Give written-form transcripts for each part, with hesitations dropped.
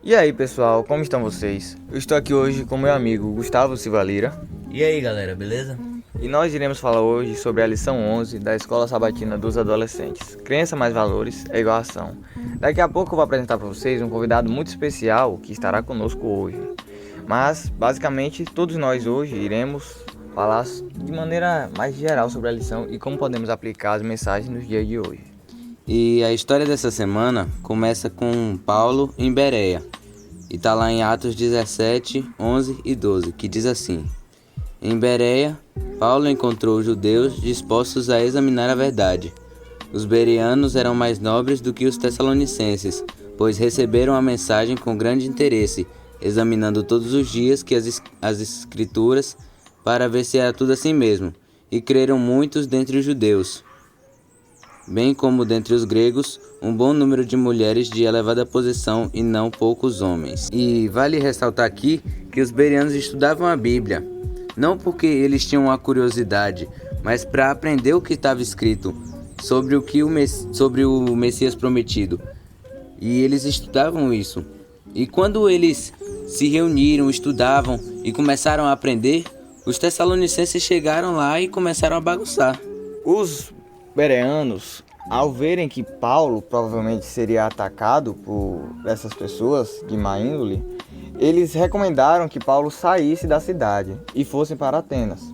E aí pessoal, como estão vocês? Eu estou aqui hoje com meu amigo Gustavo Silva Lira E aí galera, beleza? e nós iremos falar hoje sobre a lição 11 da Escola Sabatina dos Adolescentes. Crença mais valores é igual a ação. Daqui a pouco eu vou apresentar para vocês um convidado muito especial que estará conosco hoje. Mas basicamente todos nós hoje iremos falar de maneira mais geral sobre a lição e como podemos aplicar as mensagens nos dias de hoje. E a história dessa semana começa com Paulo em Bereia. E tá lá em Atos 17, 11 e 12, que diz assim: Em Bereia, Paulo encontrou os judeus dispostos a examinar a verdade. Os bereanos eram mais nobres do que os tessalonicenses, pois receberam a mensagem com grande interesse, examinando todos os dias que as escrituras para ver se era tudo assim mesmo, e creram muitos dentre os judeus, bem como dentre os gregos, um bom número de mulheres de elevada posição e não poucos homens. E vale ressaltar aqui que os bereanos estudavam a Bíblia, não porque eles tinham uma curiosidade, mas para aprender o que estava escrito sobre sobre o Messias prometido. E eles estudavam isso. E quando eles se reuniram, estudavam e começaram a aprender, os tessalonicenses chegaram lá e começaram a bagunçar. Os bereanos, ao verem que Paulo provavelmente seria atacado por essas pessoas de má índole, eles recomendaram que Paulo saísse da cidade e fosse para Atenas.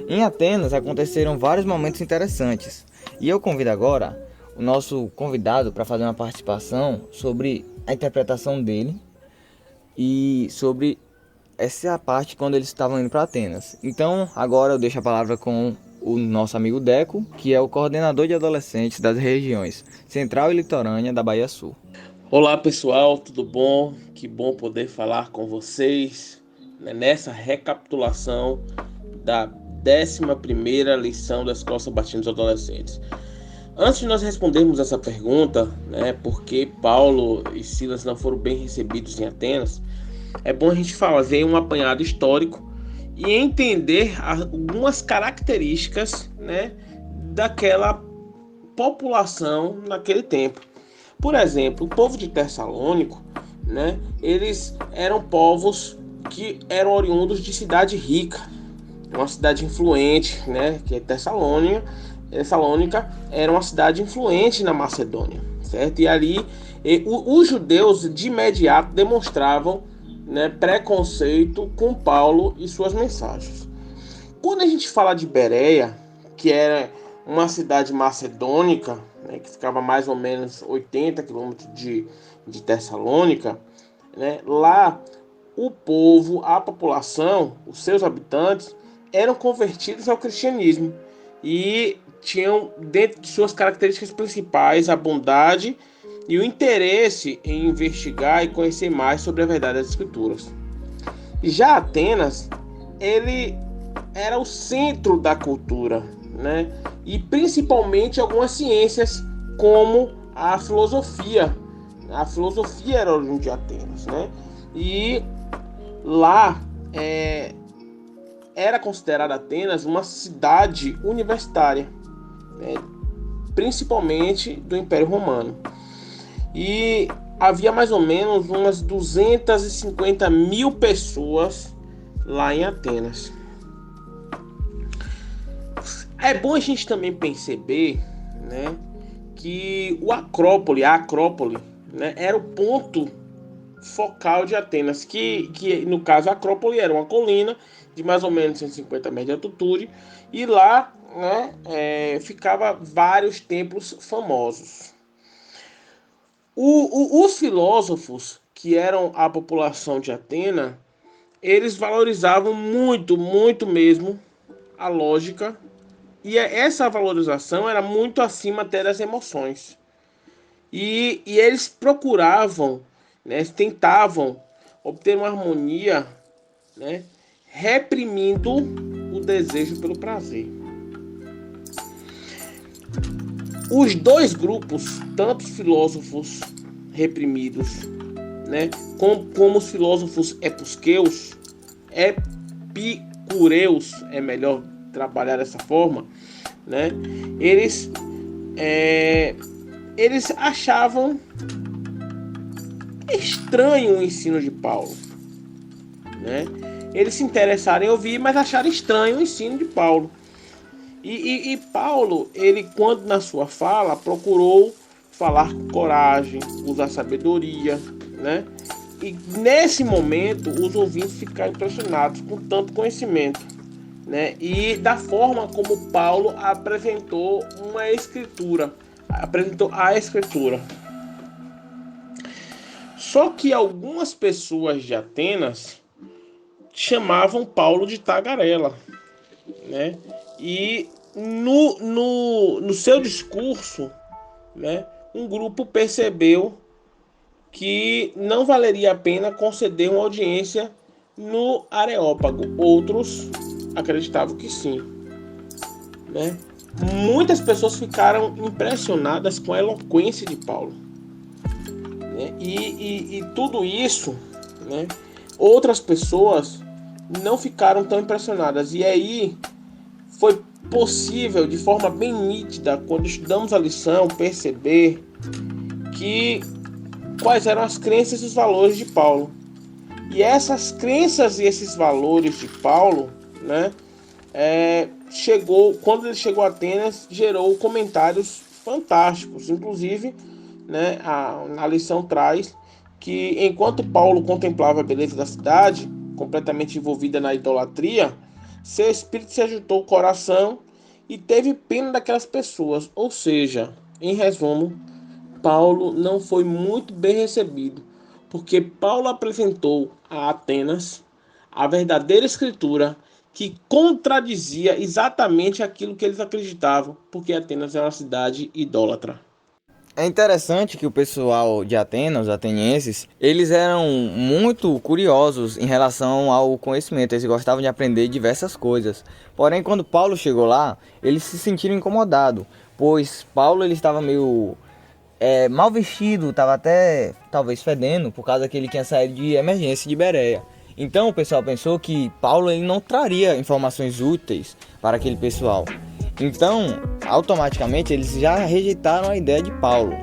Em Atenas aconteceram vários momentos interessantes e eu convido agora o nosso convidado para fazer uma participação sobre a interpretação dele e sobre essa parte quando eles estavam indo para Atenas. Então agora eu deixo a palavra com o nosso amigo Deco, que é o coordenador de adolescentes das regiões Central e Litorânea da Bahia Sul. Olá pessoal, tudo bom? Que bom poder falar com vocês, né, nessa recapitulação da 11ª lição da Escola Sabatina dos Adolescentes. Antes de nós respondermos essa pergunta, né, por que Paulo e Silas não foram bem recebidos em Atenas, é bom a gente fazer um apanhado histórico e entender algumas características, né, daquela população naquele tempo. Por exemplo, o povo de Tessalônico, né, eles eram povos que eram oriundos de cidade rica, uma cidade influente, né, que é Tessalônica. Tessalônica era uma cidade influente na Macedônia, certo? E ali os judeus de imediato demonstravam, né, preconceito com Paulo e suas mensagens. Quando a gente fala de Bereia, que era uma cidade macedônica, né, que ficava mais ou menos 80 quilômetros de Tessalônica, né, lá o povo, a população, os seus habitantes, eram convertidos ao cristianismo e tinham dentro de suas características principais a bondade e o interesse em investigar e conhecer mais sobre a verdade das escrituras. Já Atenas, ele era o centro da cultura, né? E principalmente algumas ciências como a filosofia. A filosofia era oriunda de Atenas, né? E lá era considerada Atenas uma cidade universitária, né? Principalmente do Império Romano. E havia mais ou menos umas 250 mil pessoas lá em Atenas. É bom a gente também perceber, né, que a Acrópole, né, era o ponto focal de Atenas, que no caso a Acrópole era uma colina de mais ou menos 150 metros de altitude, e lá, né, ficava vários templos famosos. Os filósofos, que eram a população de Atenas, eles valorizavam muito, muito mesmo a lógica, e essa valorização era muito acima até das emoções. E eles procuravam, né, tentavam obter uma harmonia, né, reprimindo o desejo pelo prazer. Os dois grupos, tanto os filósofos reprimidos, né, como os filósofos epicureus, é melhor trabalhar dessa forma, né, eles achavam estranho o ensino de Paulo, né? Eles se interessaram em ouvir, mas acharam estranho o ensino de Paulo. E Paulo, ele, quando na sua fala, procurou falar com coragem, usar sabedoria, né? E nesse momento, os ouvintes ficaram impressionados com tanto conhecimento, né? E da forma como Paulo apresentou a escritura. Só que algumas pessoas de Atenas chamavam Paulo de tagarela, né? E no seu discurso, né, um grupo percebeu que não valeria a pena conceder uma audiência no Areópago. Outros acreditavam que sim, né? Muitas pessoas ficaram impressionadas com a eloquência de Paulo, né? E tudo isso, né, outras pessoas não ficaram tão impressionadas. E aí foi possível, de forma bem nítida, quando estudamos a lição, perceber que quais eram as crenças e os valores de Paulo. E essas crenças e esses valores de Paulo, né, quando ele chegou a Atenas, gerou comentários fantásticos. Inclusive, né, a lição traz que enquanto Paulo contemplava a beleza da cidade, completamente envolvida na idolatria, seu espírito se agitou ao coração e teve pena daquelas pessoas. Ou seja, em resumo, Paulo não foi muito bem recebido, porque Paulo apresentou a Atenas a verdadeira escritura que contradizia exatamente aquilo que eles acreditavam, porque Atenas é uma cidade idólatra. É interessante que o pessoal de Atenas, os atenienses, eles eram muito curiosos em relação ao conhecimento, eles gostavam de aprender diversas coisas. Porém, quando Paulo chegou lá, eles se sentiram incomodados, pois Paulo ele estava meio mal vestido, estava até talvez fedendo, por causa que ele tinha saído de emergência de Bereia. Então o pessoal pensou que Paulo ele não traria informações úteis para aquele pessoal. Então, automaticamente, eles já rejeitaram a ideia de Paulo.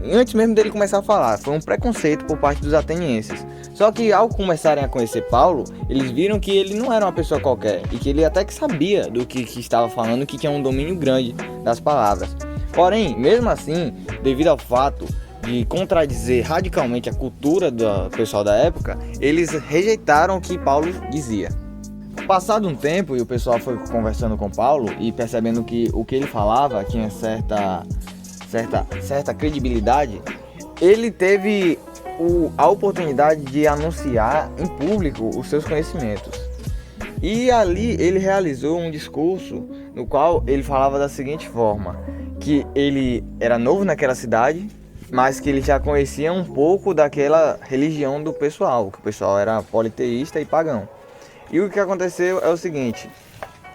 Antes mesmo dele começar a falar, foi um preconceito por parte dos atenienses. Só que ao começarem a conhecer Paulo, eles viram que ele não era uma pessoa qualquer, e que ele até que sabia do que estava falando, que tinha um domínio grande das palavras. Porém, mesmo assim, devido ao fato de contradizer radicalmente a cultura do pessoal da época, eles rejeitaram o que Paulo dizia. Passado um tempo e o pessoal foi conversando com Paulo e percebendo que o que ele falava tinha certa credibilidade, ele teve a oportunidade de anunciar em público os seus conhecimentos. E ali ele realizou um discurso no qual ele falava da seguinte forma, que ele era novo naquela cidade, mas que ele já conhecia um pouco daquela religião do pessoal, que o pessoal era politeísta e pagão. E o que aconteceu é o seguinte,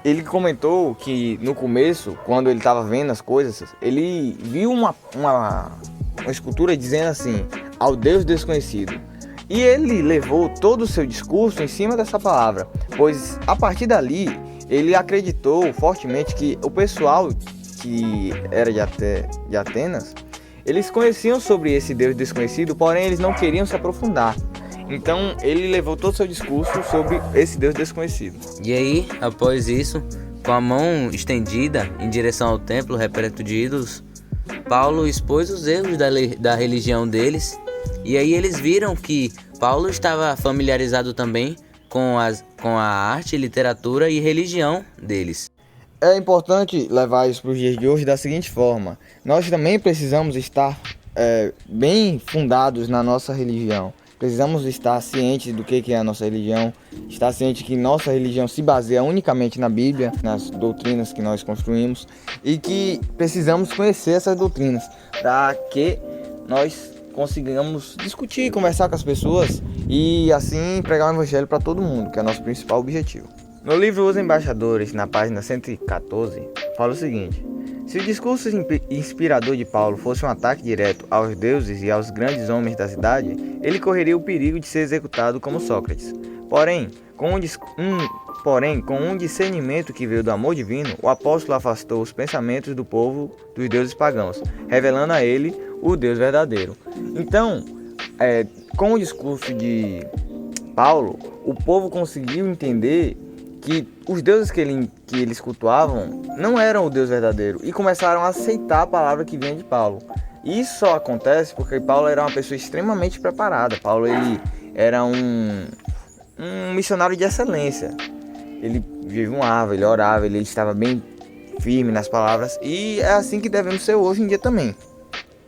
ele comentou que no começo, quando ele estava vendo as coisas, ele viu uma escultura dizendo assim, ao Deus desconhecido. E ele levou todo o seu discurso em cima dessa palavra, pois a partir dali, ele acreditou fortemente que o pessoal que era de Atenas, eles conheciam sobre esse Deus desconhecido, porém eles não queriam se aprofundar. Então ele levou todo o seu discurso sobre esse Deus desconhecido. E aí, após isso, com a mão estendida em direção ao templo repleto de ídolos, Paulo expôs os erros da religião deles. E aí eles viram que Paulo estava familiarizado também com a arte, literatura e religião deles. É importante levar isso para os dias de hoje da seguinte forma. Nós também precisamos estar bem fundados na nossa religião. Precisamos estar cientes do que é a nossa religião, estar ciente que nossa religião se baseia unicamente na Bíblia, nas doutrinas que nós construímos, e que precisamos conhecer essas doutrinas para que nós consigamos discutir e conversar com as pessoas e assim pregar o evangelho para todo mundo, que é o nosso principal objetivo. No livro Os Embaixadores, na página 114, fala o seguinte: se o discurso inspirador de Paulo fosse um ataque direto aos deuses e aos grandes homens da cidade, ele correria o perigo de ser executado como Sócrates. Porém, com um discernimento que veio do amor divino, o apóstolo afastou os pensamentos do povo dos deuses pagãos, revelando a ele o Deus verdadeiro. Então, com o discurso de Paulo, o povo conseguiu entender que os deuses que eles cultuavam não eram o Deus verdadeiro e começaram a aceitar a palavra que vinha de Paulo. Isso só acontece porque Paulo era uma pessoa extremamente preparada. Paulo ele era um missionário de excelência. Ele jejuava, ele orava, ele estava bem firme nas palavras, e é assim que devemos ser hoje em dia também.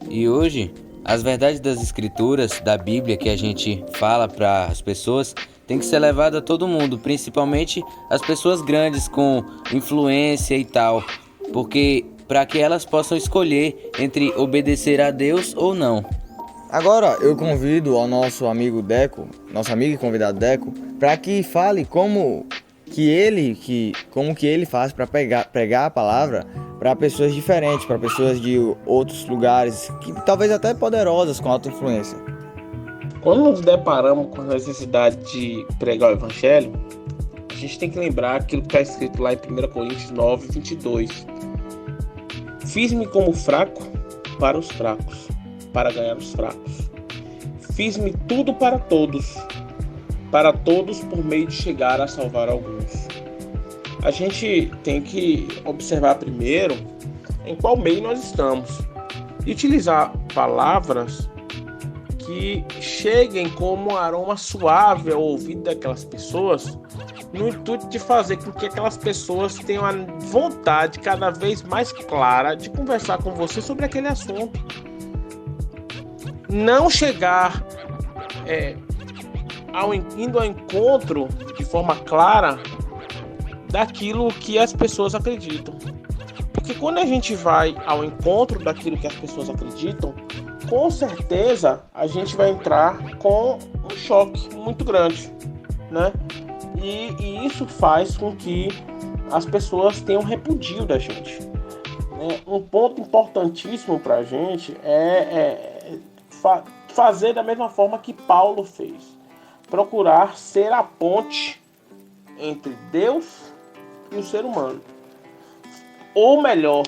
E hoje, as verdades das escrituras, da Bíblia que a gente fala para as pessoas, tem que ser levada a todo mundo, principalmente as pessoas grandes com influência e tal, porque para que elas possam escolher entre obedecer a Deus ou não. Agora eu convido ao nosso amigo Deco, nosso amigo e convidado Deco, para que fale como que ele faz para pregar a palavra para pessoas diferentes, para pessoas de outros lugares, que talvez até poderosas com alta influência. Quando nos deparamos com a necessidade de pregar o Evangelho, a gente tem que lembrar aquilo que está escrito lá em 1 Coríntios 9, 22. Fiz-me como fraco para os fracos, para ganhar os fracos. Fiz-me tudo para todos por meio de chegar a salvar alguns. A gente tem que observar primeiro em qual meio nós estamos e utilizar palavras que cheguem como um aroma suave ao ouvido daquelas pessoas, no intuito de fazer com que aquelas pessoas tenham a vontade cada vez mais clara de conversar com você sobre aquele assunto. Não chegar indo ao encontro de forma clara daquilo que as pessoas acreditam. Porque quando a gente vai ao encontro daquilo que as pessoas acreditam, com certeza a gente vai entrar com um choque muito grande, né? E isso faz com que as pessoas tenham repudio da gente. Um ponto importantíssimo para a gente é fazer da mesma forma que Paulo fez. Procurar ser a ponte entre Deus e o ser humano. Ou melhor,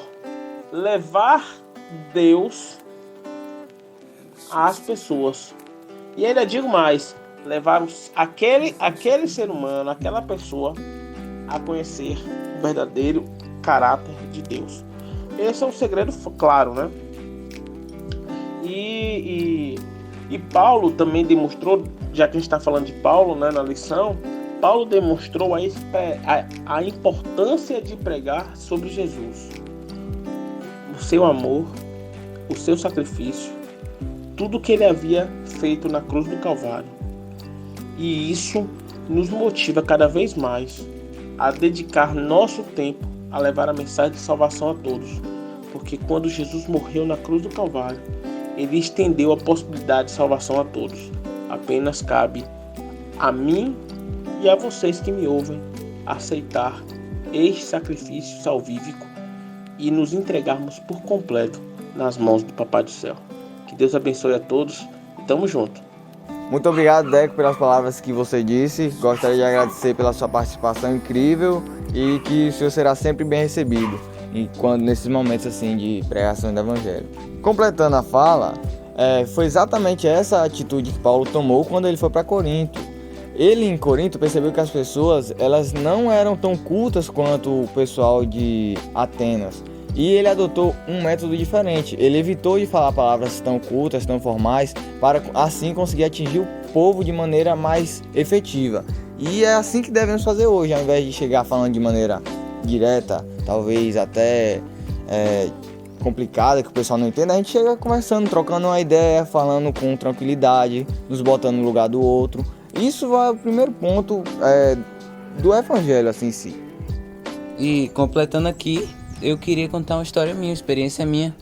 levar Deus às pessoas. E ainda digo mais, levar aquele ser humano, aquela pessoa, a conhecer o verdadeiro caráter de Deus. Esse é um segredo claro, né? E Paulo também demonstrou, já que a gente está falando de Paulo, né, na lição, Paulo demonstrou a importância de pregar sobre Jesus. O seu amor, o seu sacrifício, tudo que ele havia feito na cruz do Calvário. E isso nos motiva cada vez mais a dedicar nosso tempo a levar a mensagem de salvação a todos. Porque quando Jesus morreu na cruz do Calvário, ele estendeu a possibilidade de salvação a todos. Apenas cabe a mim e a vocês que me ouvem aceitar este sacrifício salvífico e nos entregarmos por completo nas mãos do Papai do Céu. Que Deus abençoe a todos e tamo junto. Muito obrigado, Deco, pelas palavras que você disse. Gostaria de agradecer pela sua participação incrível e que o senhor será sempre bem recebido nesses momentos assim de pregação do Evangelho. Completando a fala, foi exatamente essa atitude que Paulo tomou quando ele foi para Corinto. Ele em Corinto percebeu que as pessoas elas não eram tão cultas quanto o pessoal de Atenas. E ele adotou um método diferente. Ele evitou de falar palavras tão cultas, tão formais, para assim conseguir atingir o povo de maneira mais efetiva. E é assim que devemos fazer hoje, ao invés de chegar falando de maneira direta, talvez até complicada, que o pessoal não entenda, a gente chega conversando, trocando uma ideia, falando com tranquilidade, nos botando no lugar do outro. Isso é o primeiro ponto do Evangelho assim em si. E completando aqui, eu queria contar uma história minha, uma experiência minha,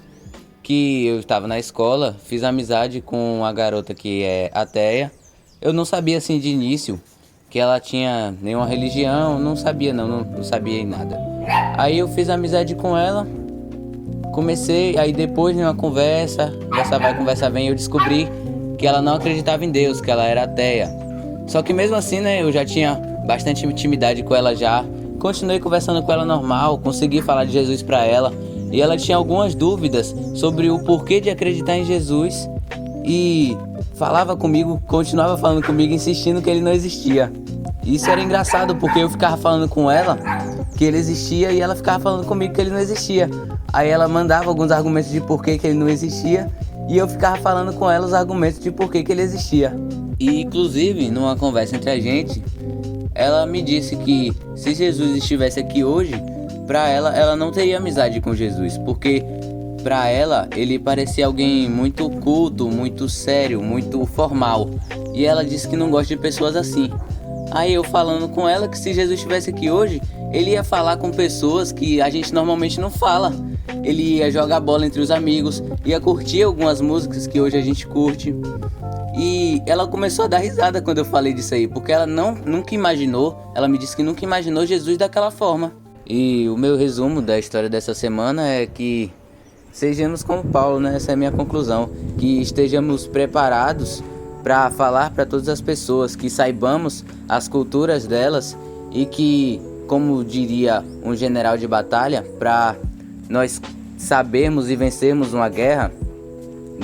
que eu estava na escola, fiz amizade com uma garota que é ateia. Eu não sabia assim de início que ela tinha nenhuma religião, não sabia em nada. Aí eu fiz amizade com ela, aí depois de uma conversa vai, conversa vem, eu descobri que ela não acreditava em Deus, que ela era ateia. Só que mesmo assim, né, eu já tinha bastante intimidade com ela já. Continuei conversando com ela normal, consegui falar de Jesus para ela. E ela tinha algumas dúvidas sobre o porquê de acreditar em Jesus. E falava comigo, continuava falando comigo, insistindo que ele não existia. Isso era engraçado, porque eu ficava falando com ela que ele existia e ela ficava falando comigo que ele não existia. Aí ela mandava alguns argumentos de por que ele não existia e eu ficava falando com ela os argumentos de por que ele existia. E inclusive, numa conversa entre a gente, ela me disse que se Jesus estivesse aqui hoje, pra ela não teria amizade com Jesus, porque pra ela ele parecia alguém muito culto, muito sério, muito formal. E ela disse que não gosta de pessoas assim. Aí eu falando com ela que se Jesus estivesse aqui hoje, ele ia falar com pessoas que a gente normalmente não fala. Ele ia jogar bola entre os amigos, ia curtir algumas músicas que hoje a gente curte. E ela começou a dar risada quando eu falei disso aí, porque ela nunca imaginou, ela me disse que nunca imaginou Jesus daquela forma. E o meu resumo da história dessa semana é que sejamos como Paulo, né? Essa é a minha conclusão, que estejamos preparados para falar para todas as pessoas, que saibamos as culturas delas e que, como diria um general de batalha, para nós sabermos e vencermos uma guerra,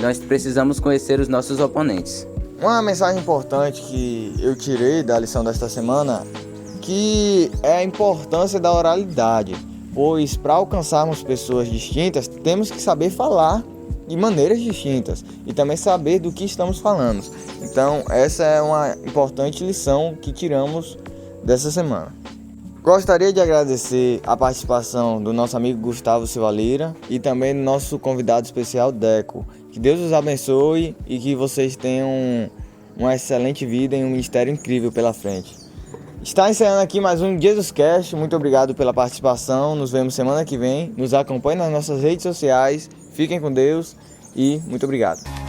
nós precisamos conhecer os nossos oponentes. Uma mensagem importante que eu tirei da lição desta semana, que é a importância da oralidade, pois para alcançarmos pessoas distintas, temos que saber falar de maneiras distintas e também saber do que estamos falando. Então, essa é uma importante lição que tiramos dessa semana. Gostaria de agradecer a participação do nosso amigo Gustavo Silva Lira e também do nosso convidado especial, Deco. Que Deus os abençoe e que vocês tenham uma excelente vida e um ministério incrível pela frente. Está encerrando aqui mais um JesusCast. Muito obrigado pela participação. Nos vemos semana que vem. Nos acompanhe nas nossas redes sociais. Fiquem com Deus e muito obrigado.